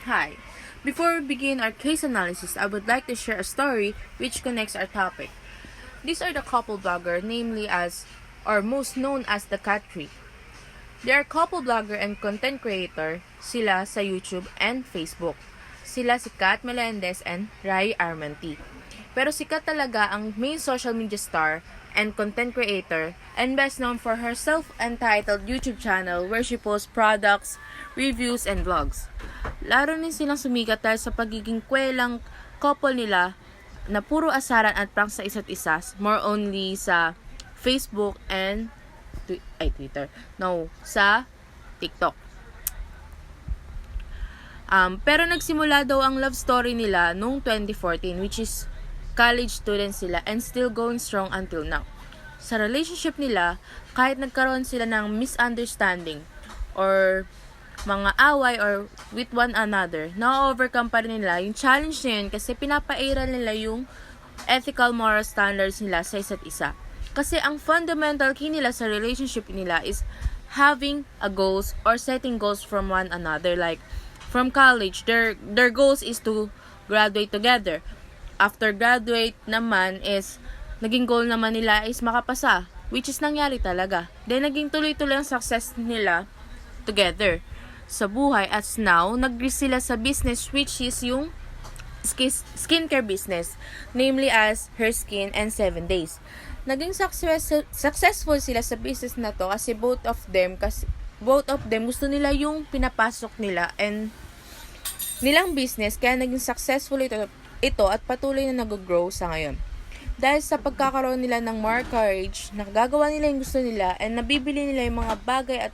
Hi. Before we begin our case analysis, I would like to share a story which connects our topic. These are the couple blogger, namely as or most known as the Cat Tree. They are couple blogger and content creator sila sa YouTube and Facebook. Sila si Kat Melendez and Rai Armanti. Pero si Kat talaga ang main social media star and content creator and best known for her self-entitled YouTube channel where she posts products, reviews, and vlogs. Laro din silang sumikat dahil sa pagiging kwelang couple nila na puro asaran at prank sa isa't isa, more only sa Facebook and Twitter. No, sa TikTok. Pero nagsimula daw ang love story nila noong 2014, which is college students sila and still going strong until now. Sa relationship nila, kahit nagkaroon sila ng misunderstanding or mga away or with one another, na-overcome pa rin nila yung challenge na yun kasi pinapairal nila yung ethical moral standards nila sa isa't isa. Kasi ang fundamental key nila sa relationship nila is having a goals or setting goals from one another. Like, from college, their goals is to graduate together. After graduate naman is, naging goal naman nila is makapasa, which is nangyari talaga. Then, naging tuloy-tuloy ang success nila together sa buhay. As now, nag-risk sila sa business which is yung skincare business, namely as Her Skin and 7 Days. Naging successful sila sa business na to kasi both of them gusto nila yung pinapasok nila and nilang business, kaya naging successful ito at patuloy na nag-grow sa ngayon. Dahil sa pagkakaroon nila ng more courage, nakagagawa nila yung gusto nila and nabibili nila yung mga bagay at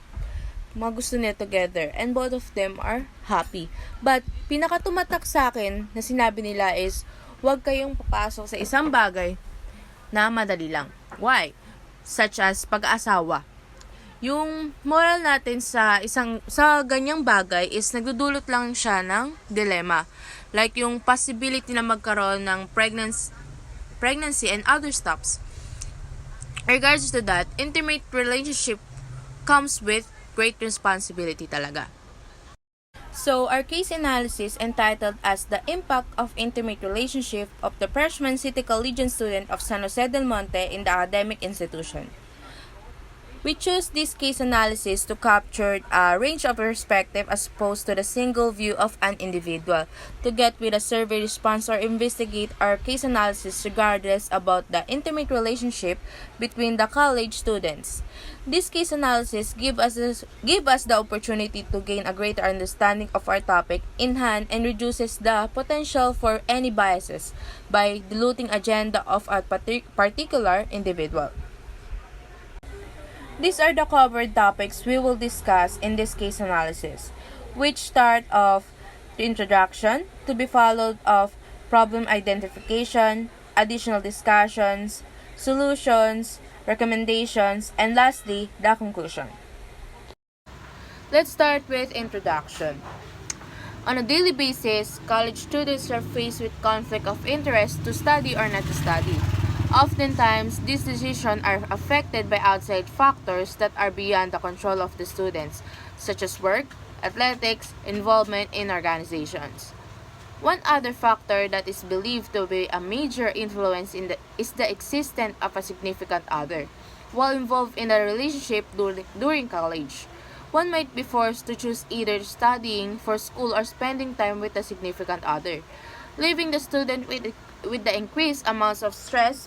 mga gusto nila together, and both of them are happy. But pinakatumatak sa akin na sinabi nila is huwag kayong papasok sa isang bagay na madali lang. Why? Such as pag-aasawa. Yung moral natin sa ganyang bagay is nagdudulot lang siya ng dilemma. Like yung possibility na magkaroon ng pregnancy and other stuffs. Regards to that, intimate relationship comes with great responsibility talaga. So, our case analysis entitled as The Impact of Intimate Relationship of the Freshman City Collegian Student of San Jose del Monte in the Academic Institution. We choose this case analysis to capture a range of perspective as opposed to the single view of an individual. To get with a survey response or investigate our case analysis regardless about the intimate relationship between the college students. This case analysis give us the opportunity to gain a greater understanding of our topic in hand and reduces the potential for any biases by diluting agenda of a particular individual. These are the covered topics we will discuss in this case analysis, which start off the introduction, to be followed of problem identification, additional discussions, solutions, recommendations, and lastly, the conclusion. Let's start with introduction. On a daily basis, college students are faced with conflict of interest to study or not to study. Oftentimes, these decisions are affected by outside factors that are beyond the control of the students, such as work, athletics, involvement in organizations. One other factor that is believed to be a major influence is the existence of a significant other. While involved in a relationship during college, one might be forced to choose either studying for school or spending time with a significant other, leaving the student with the increased amounts of stress.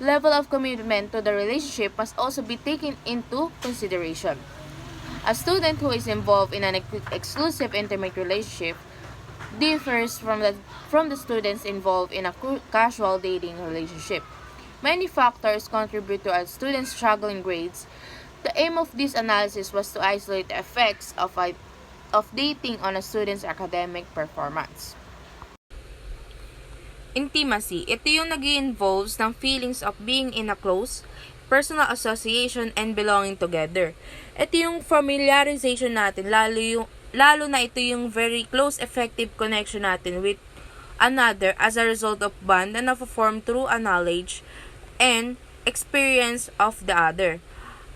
Level of commitment to the relationship must also be taken into consideration. A student who is involved in an exclusive intimate relationship differs from the students involved in a casual dating relationship. Many factors contribute to a student's struggling grades. The aim of this analysis was to isolate the effects of dating on a student's academic performance. Intimacy. Ito yung nag-involves ng feelings of being in a close, personal association, and belonging together. Ito yung familiarization natin, lalo na ito yung very close, effective connection natin with another as a result of bond na na-form through a knowledge and experience of the other.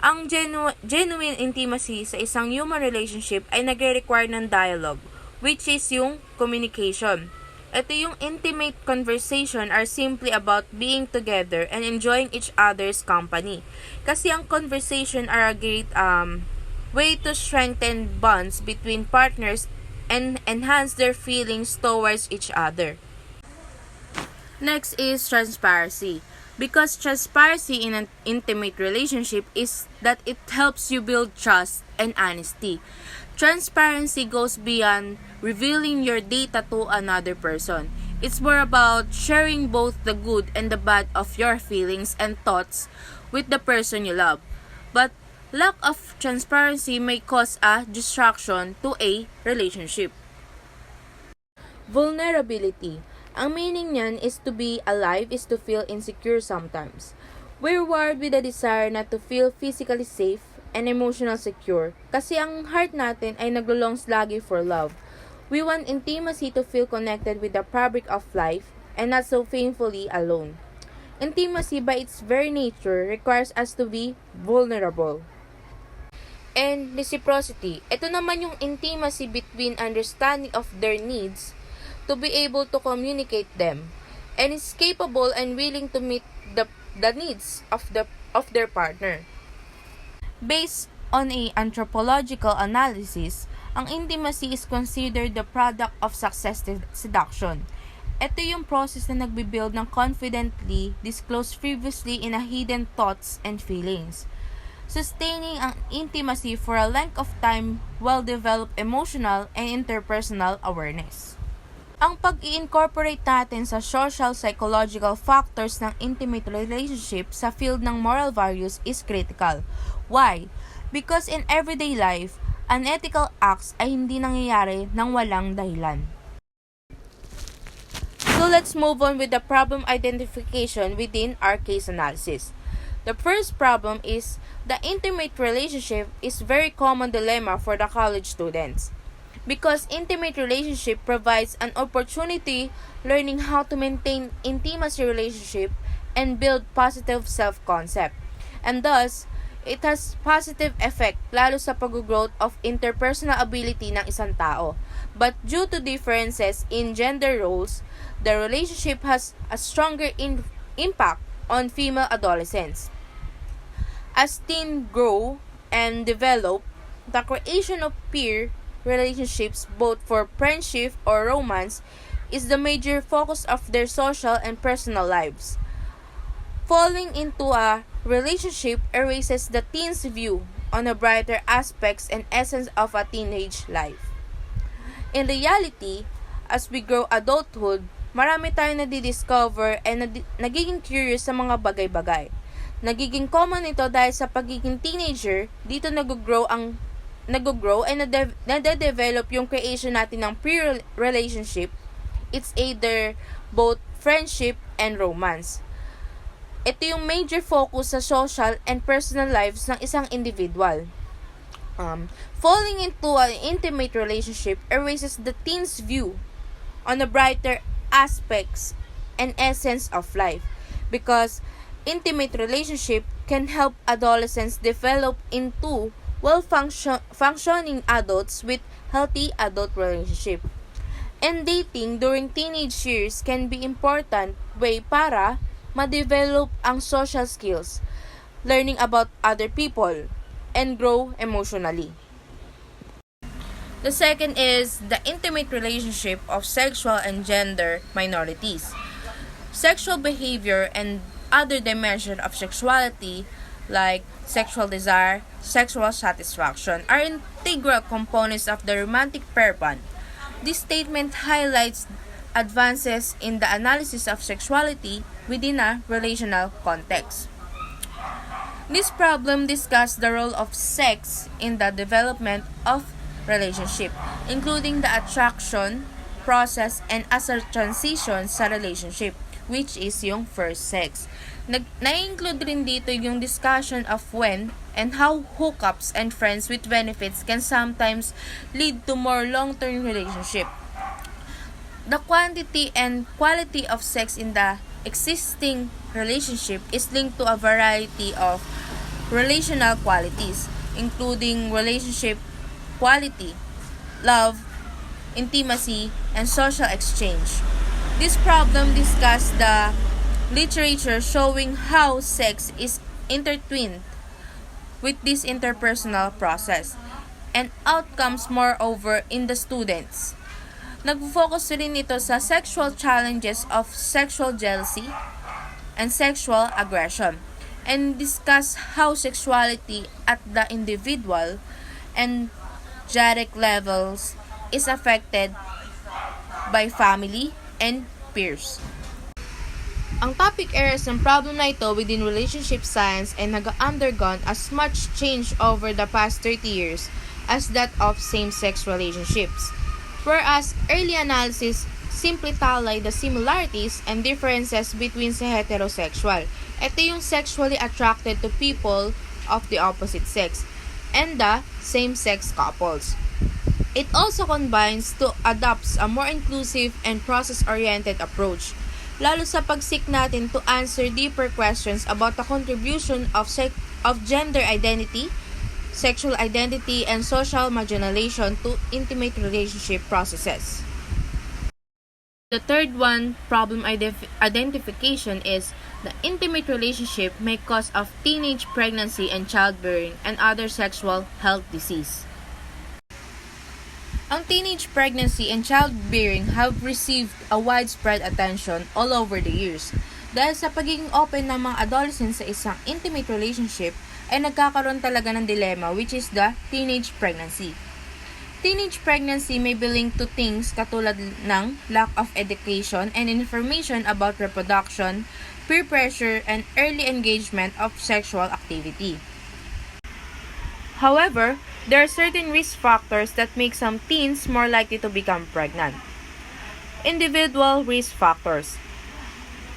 Ang genuine intimacy sa isang human relationship ay nagre-require ng dialogue, which is yung communication. Ito yung intimate conversation are simply about being together and enjoying each other's company. Kasi ang conversation are a great way to strengthen bonds between partners and enhance their feelings towards each other. Next is transparency. Because transparency in an intimate relationship is that it helps you build trust and honesty. Transparency goes beyond revealing your data to another person. It's more about sharing both the good and the bad of your feelings and thoughts with the person you love. But lack of transparency may cause a distraction to a relationship. Vulnerability. Ang meaning niyan is to be alive is to feel insecure sometimes. We're wired with a desire not to feel physically safe and emotional secure kasi ang heart natin ay naglulongs lagi for love. We want intimacy to feel connected with the fabric of life and not so painfully alone. Intimacy by its very nature requires us to be vulnerable. And reciprocity. Ito naman yung intimacy between understanding of their needs to be able to communicate them and is capable and willing to meet the needs of their partner. Based on a anthropological analysis, ang intimacy is considered the product of successive seduction. Ito yung process na nagbibuild ng confidently disclosed previously in a hidden thoughts and feelings. Sustaining ang intimacy for a length of time while develop emotional and interpersonal awareness. Ang pag-i-incorporate natin sa social psychological factors ng intimate relationship sa field ng moral values is critical. Why? Because in everyday life, unethical acts ay hindi nangyayari nang walang dahilan. So let's move on with the problem identification within our case analysis. The first problem is the intimate relationship is very common dilemma for the college students. Because intimate relationship provides an opportunity learning how to maintain intimacy relationship and build positive self-concept. And thus, it has positive effect lalo sa pag-growth of interpersonal ability ng isang tao. But due to differences in gender roles, the relationship has a stronger impact on female adolescents. As teens grow and develop, the creation of peer relationships, both for friendship or romance, is the major focus of their social and personal lives. Falling into a relationship erases the teen's view on the brighter aspects and essence of a teenage life. In reality, as we grow adulthood, marami tayong nadidiscover and nagiging curious sa mga bagay-bagay. Nagiging common ito dahil sa pagiging teenager, dito nag-grow and nade-develop yung creation natin ng pre-relationship. It's either both friendship and romance. Ito yung major focus sa social and personal lives ng isang individual. Falling into an intimate relationship erases the teen's view on the brighter aspects and essence of life because intimate relationship can help adolescents develop into well-functioning adults with healthy adult relationship. And dating during teenage years can be important way para ma-develop ang social skills, learning about other people, and grow emotionally. The second is the intimate relationship of sexual and gender minorities. Sexual behavior and other dimensions of sexuality like sexual desire, sexual satisfaction are integral components of the romantic pair bond. This statement highlights advances in the analysis of sexuality within a relational context. This problem discusses the role of sex in the development of relationship, including the attraction process and as a transition sa relationship, which is yung first sex. Na-include rin dito yung discussion of when and how hookups and friends with benefits can sometimes lead to more long-term relationship. The quantity and quality of sex in the existing relationship is linked to a variety of relational qualities, including relationship quality, love, intimacy, and social exchange. This problem discussed the literature showing how sex is intertwined with this interpersonal process and outcomes moreover in the students. Nag-focus rin ito sa sexual challenges of sexual jealousy and sexual aggression and discuss how sexuality at the individual and energetic levels is affected by family and peers. Ang topic areas ng problem na ito within relationship science ay nag-undergone as much change over the past 30 years as that of same-sex relationships. Whereas early analysis simply tally the similarities and differences between sa heterosexual. Ito yung sexually attracted to people of the opposite sex and the same-sex couples. It also combines to adopt a more inclusive and process-oriented approach, lalo sa pagsik natin to answer deeper questions about the contribution of gender identity, sexual identity, and social marginalization to intimate relationship processes. The third one, problem identification, is the intimate relationship may cause of teenage pregnancy and childbearing and other sexual health disease. Ang teenage pregnancy and childbearing have received a widespread attention all over the years. Dahil sa pagiging open ng mga adolescents sa isang intimate relationship, ay nagkakaroon talaga ng dilemma, which is the teenage pregnancy. Teenage pregnancy may be linked to things katulad ng lack of education and information about reproduction, peer pressure, and early engagement of sexual activity. However, there are certain risk factors that make some teens more likely to become pregnant. Individual risk factors.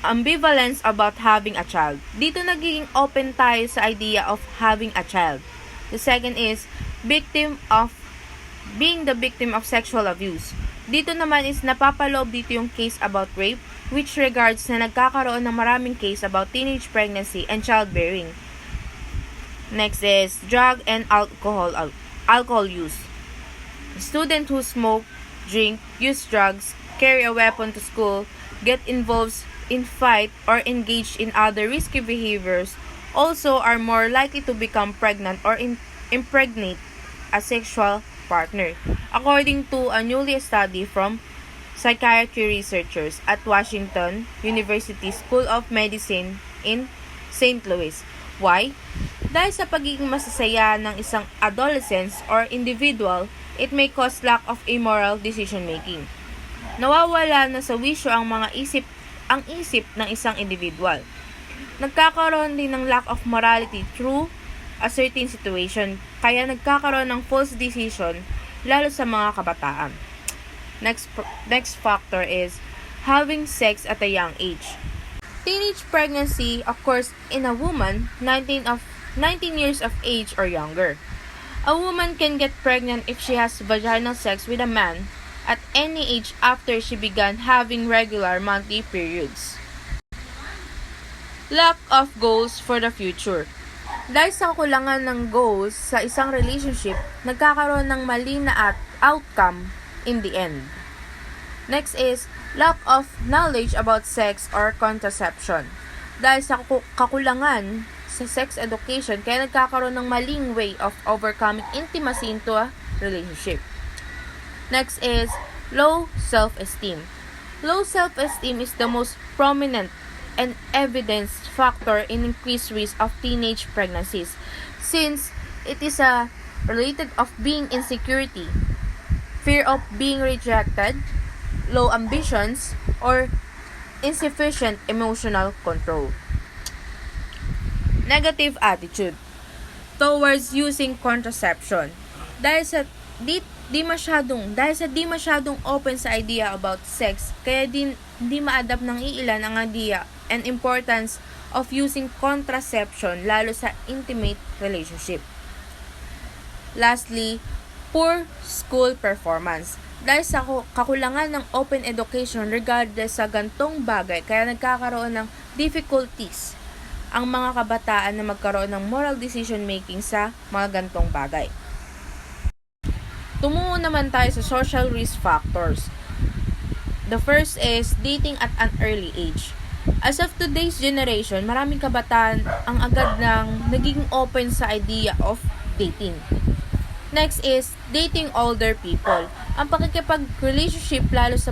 Ambivalence about having a child. Dito nagiging open tayo sa idea of having a child. The second is being the victim of sexual abuse. Dito naman is napapaloob dito yung case about rape, which regards na nagkakaroon ng maraming case about teenage pregnancy and childbearing. Next is drug and alcohol use. A student who smoke, drink, use drugs, carry a weapon to school, get involved in fight, or engage in other risky behaviors also are more likely to become pregnant or impregnate a sexual partner, according to a newly study from psychiatry researchers at Washington University School of Medicine in St. Louis. Why? Dahil sa pagiging masasaya ng isang adolescent or individual, it may cause lack of immoral decision-making. Nawawala na sa wisyo ang isip ng isang individual. Nagkakaroon din ng lack of morality through a certain situation, kaya nagkakaroon ng false decision lalo sa mga kabataan. Next factor is having sex at a young age. Teenage pregnancy occurs in a woman 19 years of age or younger. A woman can get pregnant if she has vaginal sex with a man at any age after she began having regular monthly periods. Lack of goals for the future. Dahil sa kakulangan ng goals sa isang relationship, nagkakaroon ng mali na outcome in the end. Next is lack of knowledge about sex or contraception. Dahil sa kakulangan sa sex education, kaya nagkakaroon ng maling way of overcoming intimacy into a relationship. Next is low self-esteem. Low self-esteem is the most prominent and evidenced factor in increased risk of teenage pregnancies, since it is related of being insecurity, fear of being rejected, low ambitions, or insufficient emotional control. Negative attitude towards using contraception. Dahil sa di masyadong open sa idea about sex, kaya hindi ma-adapt ng iilan ang idea and importance of using contraception lalo sa intimate relationship. Lastly, poor school performance. Dahil sa kakulangan ng open education regardless sa gantong bagay, kaya nagkakaroon ng difficulties ang mga kabataan na magkaroon ng moral decision making sa mga gantong bagay. Tumungo naman tayo sa social risk factors. The first is dating at an early age. As of today's generation, maraming kabataan ang agad nang naging open sa idea of dating. Next is dating older people. Ang pakikipag-relationship lalo sa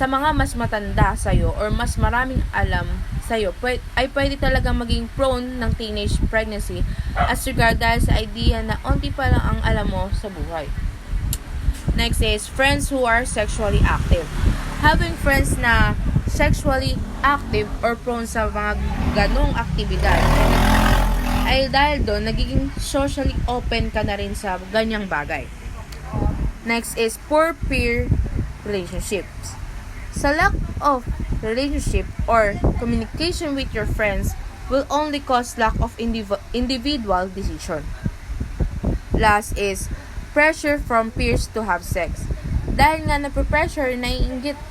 mga mas matanda sa'yo or mas maraming alam sa'yo ay pwede talagang maging prone ng teenage pregnancy as regard dahil sa idea na onti pa lang ang alam mo sa buhay. Next is friends who are sexually active. Having friends na sexually active or prone sa mga ganong aktibidad ay dahil doon, nagiging socially open ka na rin sa ganyang bagay. Next is poor peer relationships. Sa lack of relationship or communication with your friends will only cause lack of individual decision. Last is pressure from peers to have sex. Dahil nga nape-pressure, naiinggit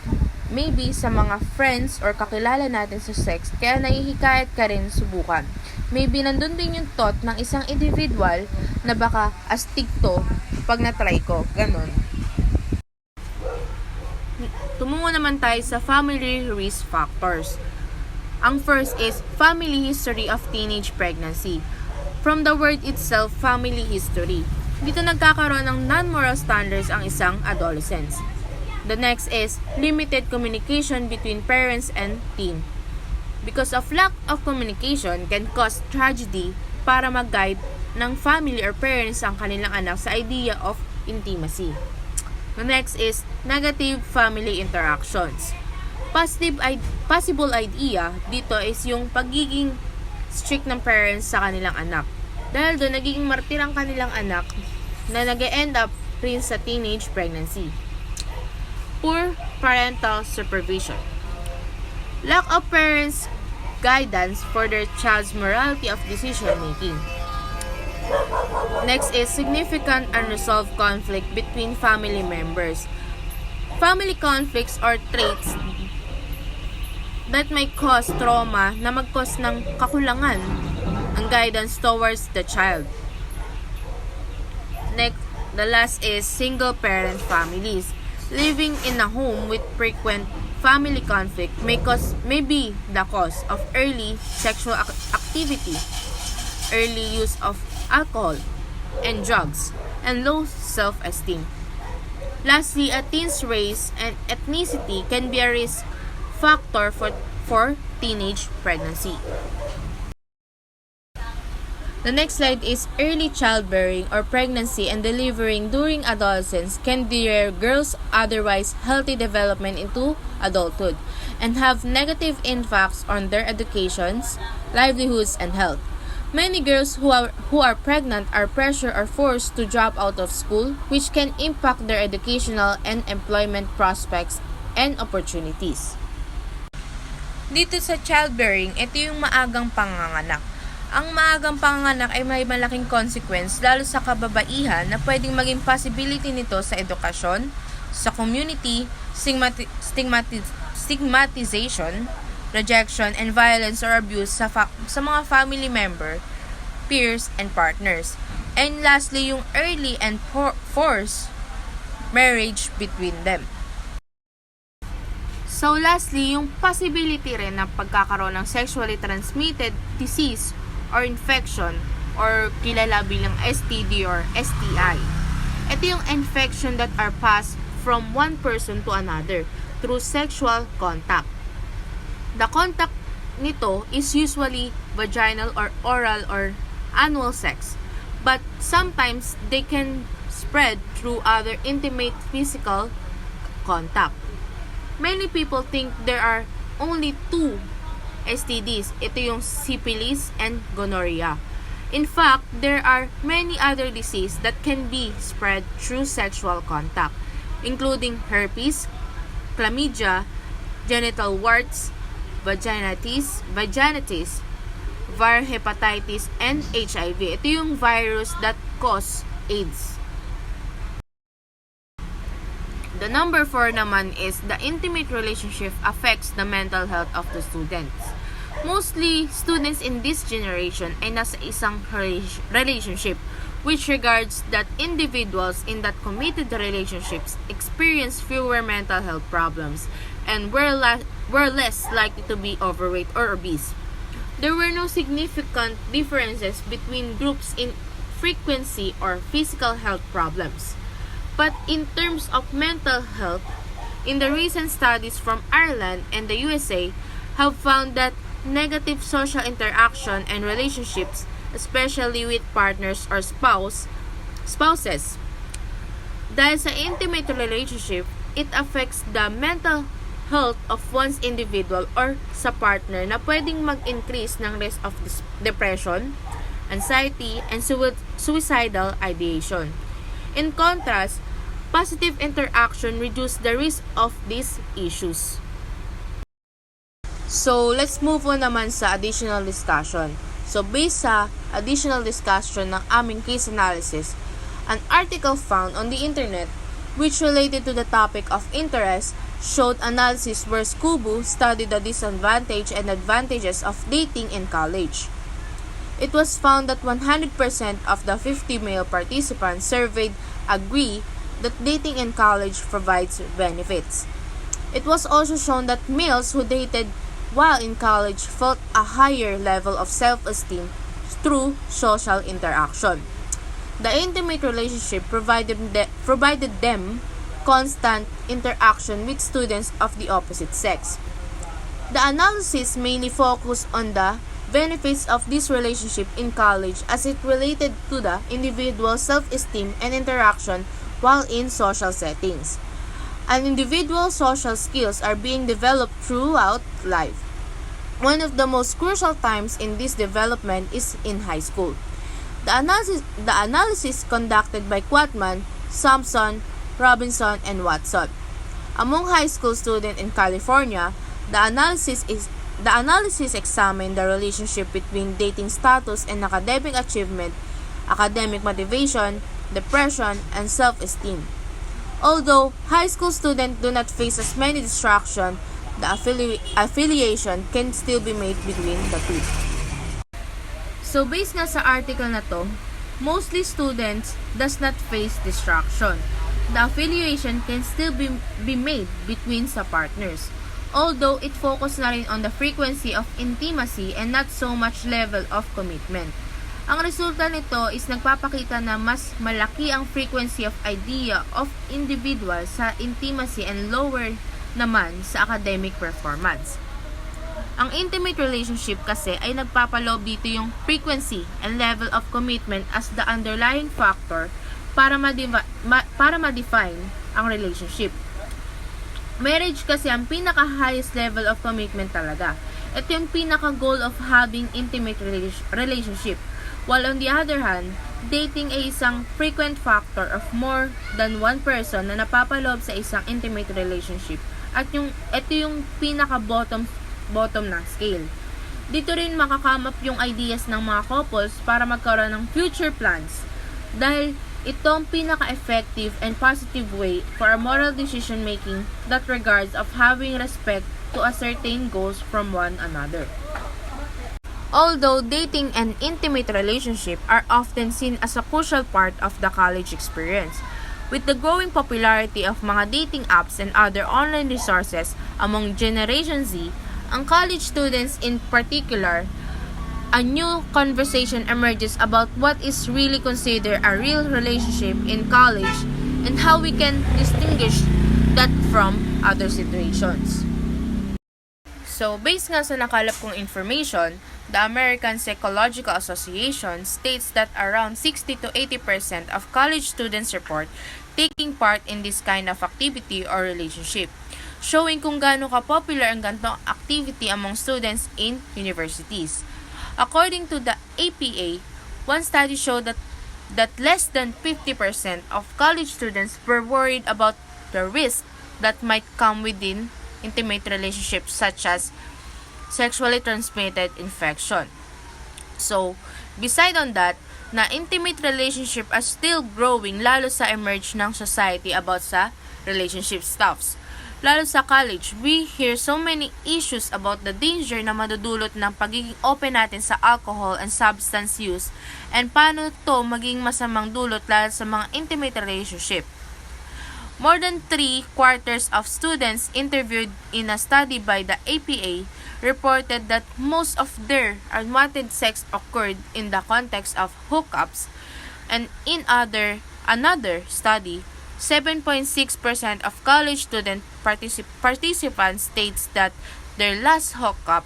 maybe sa mga friends or kakilala natin sa sex, kaya nahihikayat ka rin subukan. Maybe nandun din yung thought ng isang individual na baka astig to pag na-try ko. Ganon. Tumungo naman tayo sa family risk factors. Ang first is family history of teenage pregnancy. From the word itself, family history. Dito nagkakaroon ng non-moral standards ang isang adolescents. The next is limited communication between parents and teen. Because of lack of communication can cause tragedy para mag-guide ng family or parents ang kanilang anak sa idea of intimacy. The next is negative family interactions. Possible idea dito is yung pagiging strict ng parents sa kanilang anak. Dahil doon, nagiging martir ang kanilang anak na nag-end up rin sa teenage pregnancy. Poor parental supervision. Lack of parents' guidance for their child's morality of decision making. Next is significant unresolved conflict between family members. Family conflicts or traits that may cause trauma na mag-cause ng kakulangan ang guidance towards the child. Next, the last is single-parent families. Living in a home with frequent family conflict may be the cause of early sexual activity, early use of alcohol and drugs, and low self-esteem. Lastly, a teen's race and ethnicity can be a risk factor for teenage pregnancy. The next slide is early childbearing or pregnancy and delivering during adolescence can derail girls' otherwise healthy development into adulthood and have negative impacts on their educations, livelihoods, and health. Many girls who are pregnant are pressured or forced to drop out of school, which can impact their educational and employment prospects and opportunities. Dito sa childbearing, ito yung maagang panganganak. Ang maagang panganganak ay may malaking consequence lalo sa kababaihan na pwedeng maging possibility nito sa edukasyon, sa community, stigmatization, rejection, and violence or abuse sa mga family member, peers, and partners. And lastly, yung early and forced marriage between them. So lastly, yung possibility rin na pagkakaroon ng sexually transmitted disease or infection or kilala bilang STD or STI. Ito yung infection that are passed from one person to another through sexual contact. The contact nito is usually vaginal or oral or anal sex, but sometimes they can spread through other intimate physical contact. Many people think there are only two STDs. Ito yung syphilis and gonorrhea. In fact, there are many other diseases that can be spread through sexual contact, including herpes, chlamydia, genital warts, vaginitis, viral hepatitis, and HIV. Ito yung virus that cause AIDS. The number 4 naman is the intimate relationship affects the mental health of the students. Mostly, students in this generation ay nasa isang relationship which regards that individuals in that committed relationships experience fewer mental health problems and were less likely to be overweight or obese. There were no significant differences between groups in frequency or physical health problems. But in terms of mental health, in the recent studies from Ireland and the USA have found that negative social interaction and relationships, especially with partners or spouses, dahil sa intimate relationship, it affects the mental health of one's individual or sa partner na pwedeng mag-increase ng risk of depression, anxiety, and suicidal ideation. In contrast, positive interaction reduce the risk of these issues. So, let's move on naman sa additional discussion. So, based sa additional discussion ng aming case analysis, an article found on the internet which related to the topic of interest showed analysis where SCUBU studied the disadvantage and advantages of dating in college. It was found that 100% of the 50 male participants surveyed agree that dating in college provides benefits. It was also shown that males who dated while in college felt a higher level of self-esteem through social interaction. The intimate relationship provided them constant interaction with students of the opposite sex. The analysis mainly focused on the benefits of this relationship in college as it related to the individual's self-esteem and interaction while in social settings. And individual social skills are being developed throughout life. One of the most crucial times in this development is in high school. The analysis conducted by Quatman, Sampson, Robinson, and Watson. Among high school students in California, the analysis examined the relationship between dating status and academic achievement, academic motivation, depression, and self-esteem. Although high school students do not face as many distractions, the affiliation can still be made between the two. So based nga sa article na to, mostly students does not face distraction. The affiliation can still be made between sa partners. Although it focus na rin on the frequency of intimacy and not so much level of commitment. Ang resulta nito is nagpapakita na mas malaki ang frequency of idea of individual sa intimacy and lower naman sa academic performance. Ang intimate relationship kasi ay nagpapaloob dito yung frequency and level of commitment as the underlying factor para ma-define ang relationship. Marriage kasi ang pinaka-highest level of commitment talaga. Ito yung pinaka-goal of having intimate relationship. While on the other hand, dating ay isang frequent factor of more than one person na napapaloob sa isang intimate relationship. At ito yung pinaka-bottom ng scale. Dito rin makakamap yung ideas ng mga couples para magkaroon ng future plans. Dahil itong pinaka-effective and positive way for a moral decision making that regards of having respect to a certain goals from one another. Although dating and intimate relationship are often seen as a crucial part of the college experience, with the growing popularity of mga dating apps and other online resources among Generation Z, ang college students in particular, a new conversation emerges about what is really considered a real relationship in college and how we can distinguish that from other situations. So, based nga sa nakalap kong information, the American Psychological Association states that around 60 to 80% of college students report taking part in this kind of activity or relationship, showing kung gaano ka-popular ang ganitong activity among students in universities. According to the APA, one study showed that less than 50% of college students were worried about the risk that might come within intimate relationships such as sexually transmitted infection. So, beside on that, na intimate relationship are still growing lalo sa emerge ng society about sa relationship stuffs. Lalo sa college, we hear so many issues about the danger na madudulot ng pagiging open natin sa alcohol and substance use and paano to maging masamang dulot lalo sa mga intimate relationship. More than 3/4 of students interviewed in a study by the APA reported that most of their unwanted sex occurred in the context of hookups, and in another study, 7.6% of college student participants states that their last hookup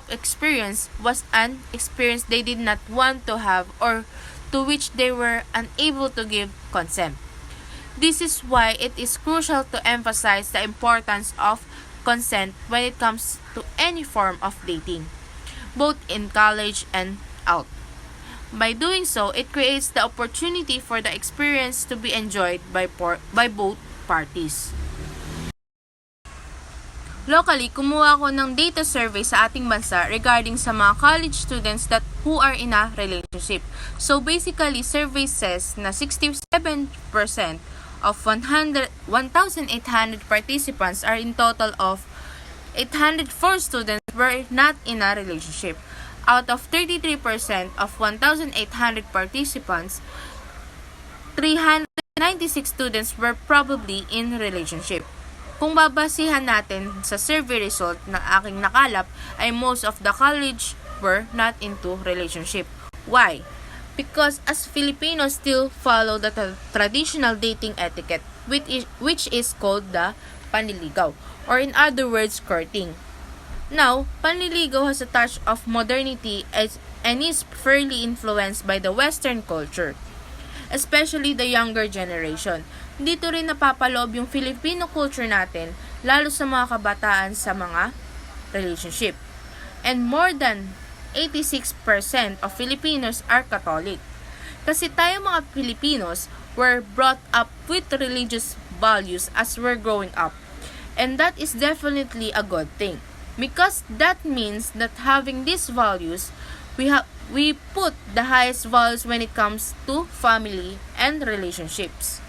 experience was an experience they did not want to have or to which they were unable to give consent. This is why it is crucial to emphasize the importance of consent when it comes to any form of dating, both in college and out. By doing so, it creates the opportunity for the experience to be enjoyed by both parties. Locally, kumuha ako ng data survey sa ating bansa regarding sa mga college students who are in a relationship. So basically, survey says na 67% of 1,800 participants are in total of 804 students were not in a relationship. Out of 33% of 1,800 participants, 396 students were probably in relationship. Kung babasihan natin sa survey result na aking nakalap, ay most of the college were not into relationship. Why? Because as Filipinos still follow the traditional dating etiquette, which is called the panliligaw, or in other words, courting. Now, panliligaw has a touch of modernity and is fairly influenced by the Western culture, especially the younger generation. Dito rin napapaloob yung Filipino culture natin, lalo sa mga kabataan sa mga relationship. And more than 86% of Filipinos are Catholic. Kasi tayo mga Filipinos were brought up with religious values as we're growing up. And that is definitely a good thing. Because that means that having these values, we put the highest values when it comes to family and relationships.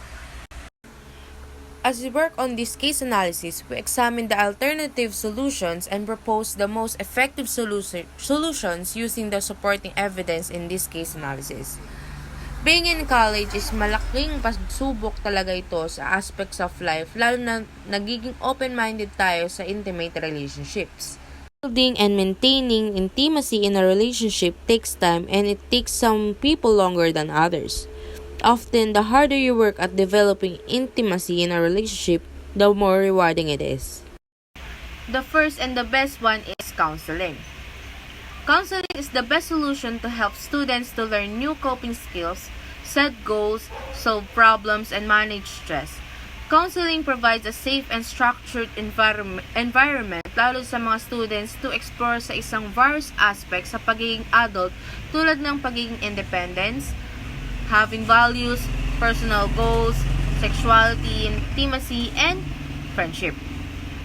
As we work on this case analysis, we examine the alternative solutions and propose the most effective solutions using the supporting evidence in this case analysis. Being in college is malaking pagsubok talaga ito sa aspects of life, lalo na nagiging open-minded tayo sa intimate relationships. Building and maintaining intimacy in a relationship takes time, and it takes some people longer than others. Often, the harder you work at developing intimacy in a relationship, the more rewarding it is. The first and the best one is counseling. Counseling is the best solution to help students to learn new coping skills, set goals, solve problems, and manage stress. Counseling provides a safe and structured environment lalo sa mga students to explore sa isang various aspects sa pagiging adult tulad ng pagiging independence, having values, personal goals, sexuality, intimacy, and friendship.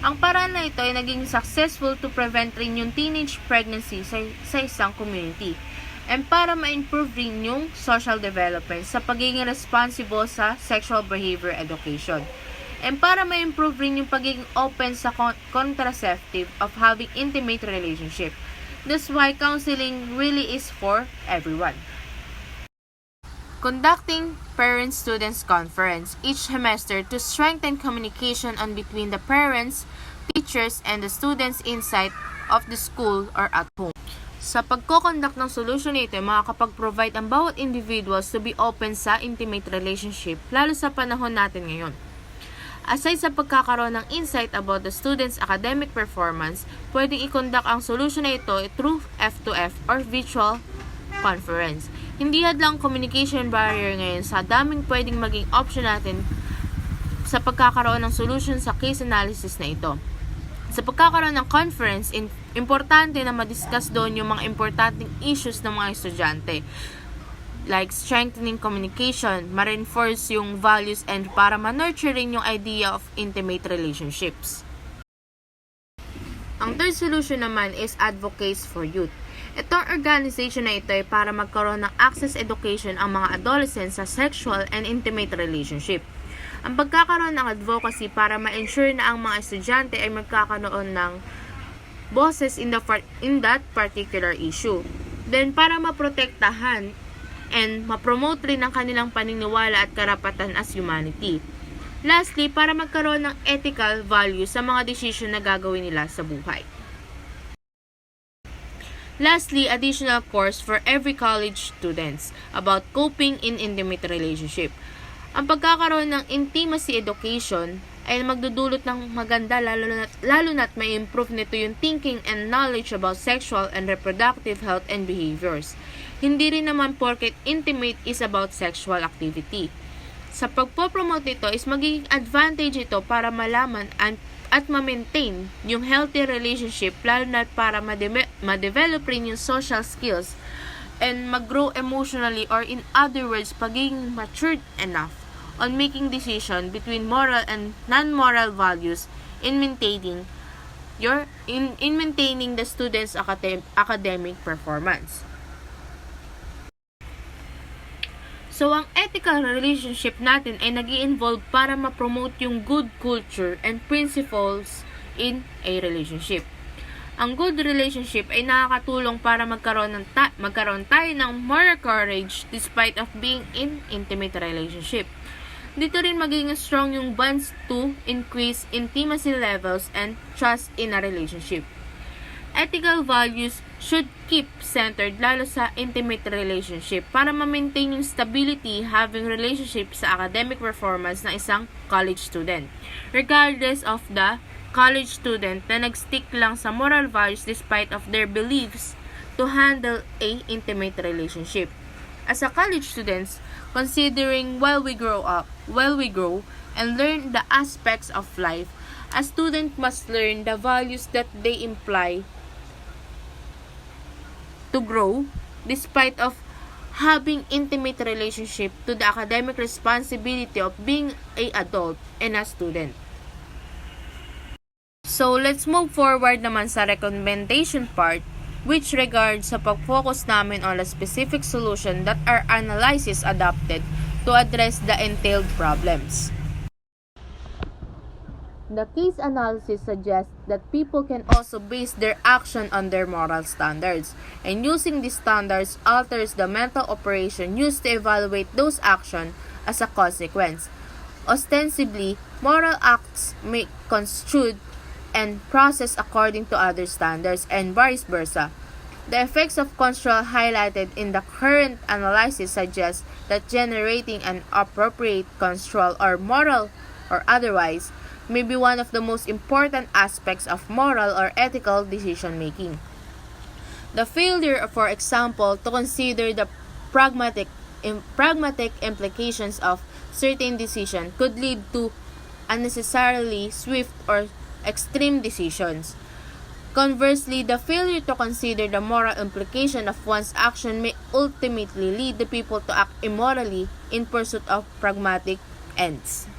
Ang paraan na ito ay naging successful to prevent rin yung teenage pregnancy sa isang community and para ma-improve rin yung social development sa pagiging responsible sa sexual behavior education and para ma-improve rin yung pagiging open sa contraceptive of having intimate relationship. That's why counseling really is for everyone. Conducting Parent-Students Conference each semester to strengthen communication on between the parents, teachers, and the students inside of the school or at home. Sa pagkoconduct ng solusyon nito, makakapag-provide ang bawat individuals to be open sa intimate relationship, lalo sa panahon natin ngayon. Aside sa pagkakaroon ng insight about the student's academic performance, pwedeng i-conduct ang solusyon na ito through F2F or virtual conference. Hindi hadlang communication barrier ngayon sa daming pwedeng maging option natin sa pagkakaroon ng solution sa case analysis na ito. Sa pagkakaroon ng conference, importante na madiscuss doon yung mga importanteng issues ng mga estudyante. Like strengthening communication, ma-reinforce yung values, and para ma-nurturing yung idea of intimate relationships. Ang third solution naman is Advocates for Youth. Itong organization na ito ay para magkaroon ng access education ang mga adolescents sa sexual and intimate relationship. Ang pagkakaroon ng advocacy para ma-ensure na ang mga estudyante ay magkakaroon ng boses in that particular issue. Then, para maprotektahan and mapromote rin ang kanilang paniniwala at karapatan as humanity. Lastly, para magkaroon ng ethical value sa mga desisyon na gagawin nila sa buhay. Lastly, additional course for every college students about coping in intimate relationship. Ang pagkakaroon ng intimacy education ay magdudulot ng maganda lalo na't may improve nito yung thinking and knowledge about sexual and reproductive health and behaviors. Hindi rin naman porket intimate is about sexual activity. Sa pagpopromote nito is magiging advantage ito para malaman at ma-maintain yung healthy relationship lalo na para ma-develop rin yung social skills and mag-grow emotionally, or in other words, pagiging matured enough on making decision between moral and non-moral values in maintaining the students' academic performance. So, ang ethical relationship natin ay nag-i-involve para ma-promote yung good culture and principles in a relationship. Ang good relationship ay nakakatulong para magkaroon tayo ng moral courage despite of being in intimate relationship. Dito rin magiging strong yung bonds to increase intimacy levels and trust in a relationship. Ethical values should keep centered lalo sa intimate relationship para ma-maintain yung stability having relationship sa academic performance ng isang college student. Regardless of the college student na nag-stick lang sa moral values despite of their beliefs to handle a intimate relationship. As a college students, considering while we grow and learn the aspects of life, a student must learn the values that they imply to grow despite of having intimate relationship to the academic responsibility of being a adult and a student. So, let's move forward naman sa recommendation part, which regards sa pag-focus namin on a specific solution that our analysis adopted to address the entailed problems. The case analysis suggests that people can also base their action on their moral standards, and using these standards alters the mental operation used to evaluate those actions as a consequence. Ostensibly, moral acts may construed and processed according to other standards, and vice versa. The effects of control highlighted in the current analysis suggest that generating an appropriate control, or moral or otherwise, may be one of the most important aspects of moral or ethical decision-making. The failure, for example, to consider the pragmatic implications of certain decisions could lead to unnecessarily swift or extreme decisions. Conversely, the failure to consider the moral implication of one's action may ultimately lead the people to act immorally in pursuit of pragmatic ends.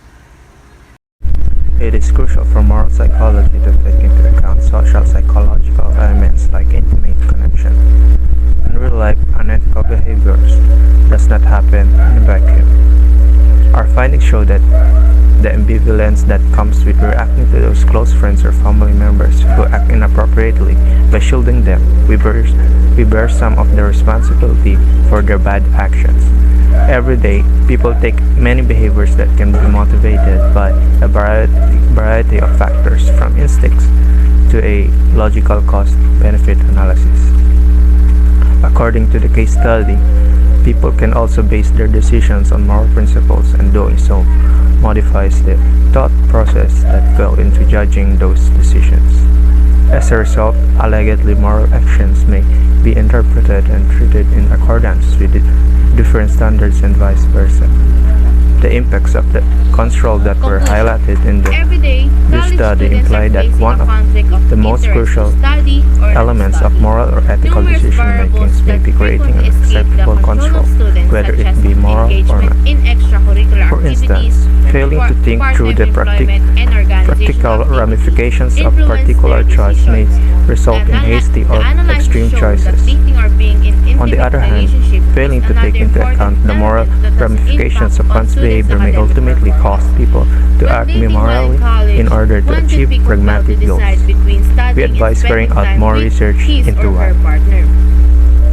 It is crucial for moral psychology to take into account social psychological elements like intimate connection. In real life, unethical behaviors does not happen in a vacuum. Our findings show that the ambivalence that comes with reacting to those close friends or family members who act inappropriately. By shielding them, we bear some of the responsibility for their bad actions. Every day, people take many behaviors that can be motivated by a variety of factors, from instincts to a logical cost-benefit analysis. According to the case study, people can also base their decisions on moral principles, and doing so modifies the thought process that go into judging those decisions. As a result, allegedly moral actions may be interpreted and treated in accordance with different standards and vice versa. The impacts of the control that were highlighted in this study imply that one of the most crucial elements of moral or ethical decision making may be creating an acceptable control, whether it be moral or not. For instance, failing to think through the practical ramifications of particular choice may result in hasty or extreme choices. On the other hand, failing to take into account the moral ramifications of one's behavior may ultimately cause people to act immorally in order to achieve pragmatic goals. We advise carrying out more research into why.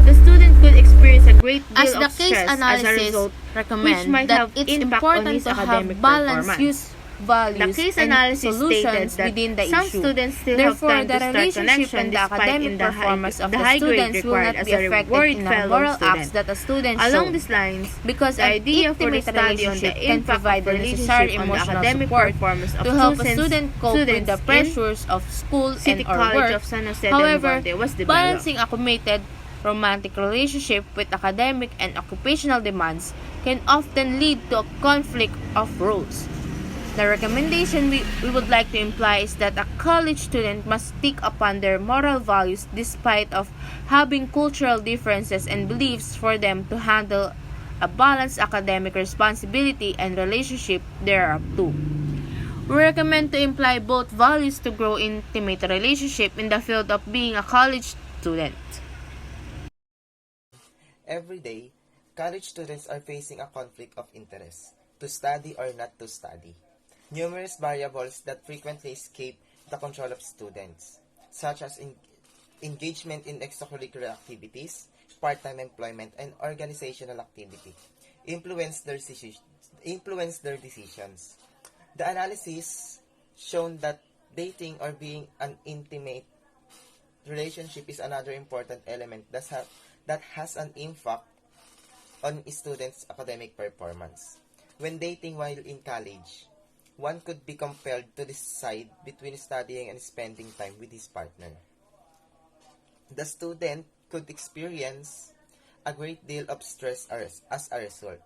The student could experience a great deal As the of case stress as a analysis result, recommend which might that have it's impact on important his to have academic balanced performance. use values The case and analysis solutions stated that within the some issue. students still Therefore, have time the to start relationship connection and the despite academic in the performance of the the high grade students will required not as be a affected reward in the fellow moral acts student. that a student Along shown. these lines, Because the an idea for the intimate study on the relationship can impact provide of the relationship necessary on the emotional academic support performance of to help a students, student cope with students the in pressures of school City and or College work. of San Jose del However, Monte was developed. balancing a committed romantic relationship with academic and occupational demands can often lead to a conflict of roles. The recommendation we would like to imply is that a college student must stick upon their moral values despite of having cultural differences and beliefs for them to handle a balanced academic responsibility and relationship thereto. We recommend to imply both values to grow intimate relationship in the field of being a college student. Every day, college students are facing a conflict of interest, to study or not to study. Numerous variables that frequently escape the control of students, such as engagement in extracurricular activities, part-time employment, and organizational activity, influence their decisions. The analysis shown that dating or being an intimate relationship is another important element that has an impact on students' academic performance. When dating while in college, one could be compelled to decide between studying and spending time with his partner. The student could experience a great deal of stress as a result,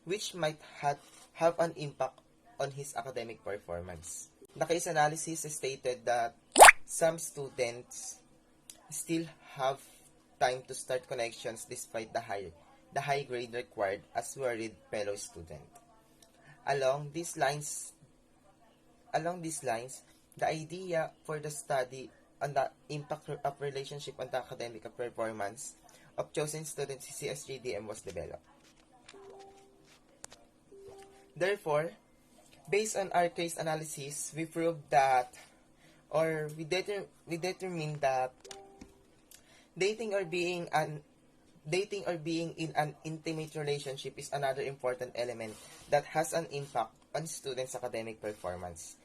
which might have an impact on his academic performance. The case analysis stated that some students still have time to start connections despite the high grade required as worried fellow student. Along these lines, the idea for the study on the impact of relationship on the academic performance of chosen students CSJDM was developed. Therefore, based on our case analysis, we proved that, or we determined that dating or being in an intimate relationship is another important element that has an impact on students' academic performance.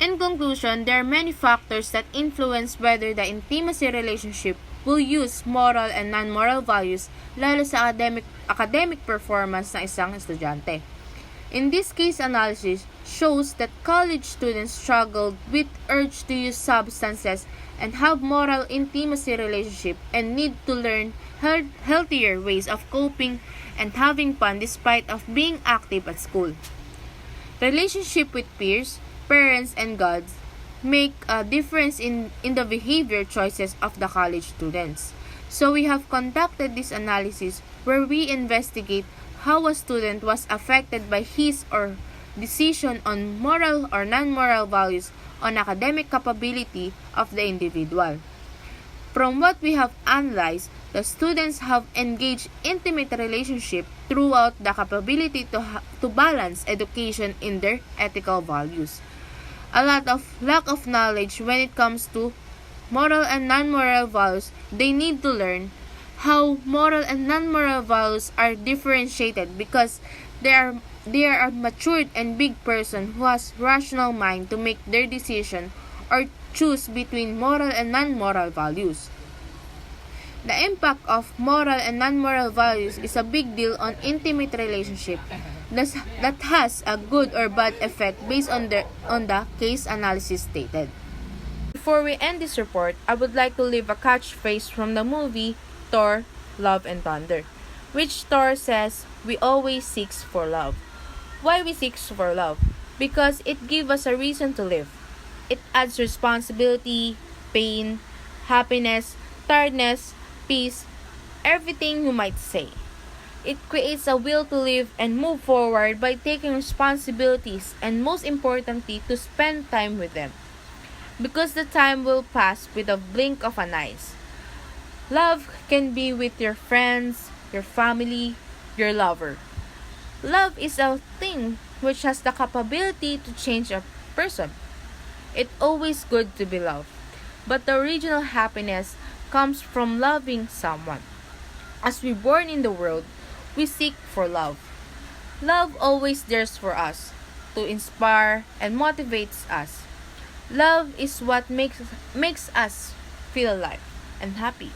In conclusion, there are many factors that influence whether the intimacy relationship will use moral and non-moral values lalo sa academic performance ng isang estudyante. In this case analysis shows that college students struggled with urge to use substances and have moral intimacy relationship and need to learn healthier ways of coping and having fun despite of being active at school. Relationship with peers, parents, and gods make a difference in the behavior choices of the college students. So we have conducted this analysis where we investigate how a student was affected by his or decision on moral or non-moral values on academic capability of the individual. From what we have analyzed, the students have engaged intimate relationship throughout the capability to balance education in their ethical values. A lot of lack of knowledge when it comes to moral and non-moral values. They need to learn how moral and non-moral values are differentiated because they are a matured and big person who has rational mind to make their decision or choose between moral and non-moral values. The impact of moral and non-moral values is a big deal on intimate relationship that has a good or bad effect based on the case analysis stated. Before we end this report, I would like to leave a catchphrase from the movie Thor, Love and Thunder, which Thor says, "We always seek for love." Why we seek for love? Because it gives us a reason to live. It adds responsibility, pain, happiness, tiredness, peace, everything you might say. It creates a will to live and move forward by taking responsibilities and, most importantly, to spend time with them. Because the time will pass with a blink of an eye. Love can be with your friends, your family, your lover. Love is a thing which has the capability to change a person. It's always good to be loved. But the original happiness comes from loving someone. As we born in the world, we seek for love. Love always there's for us, to inspire and motivates us. Love is what makes us feel alive and happy.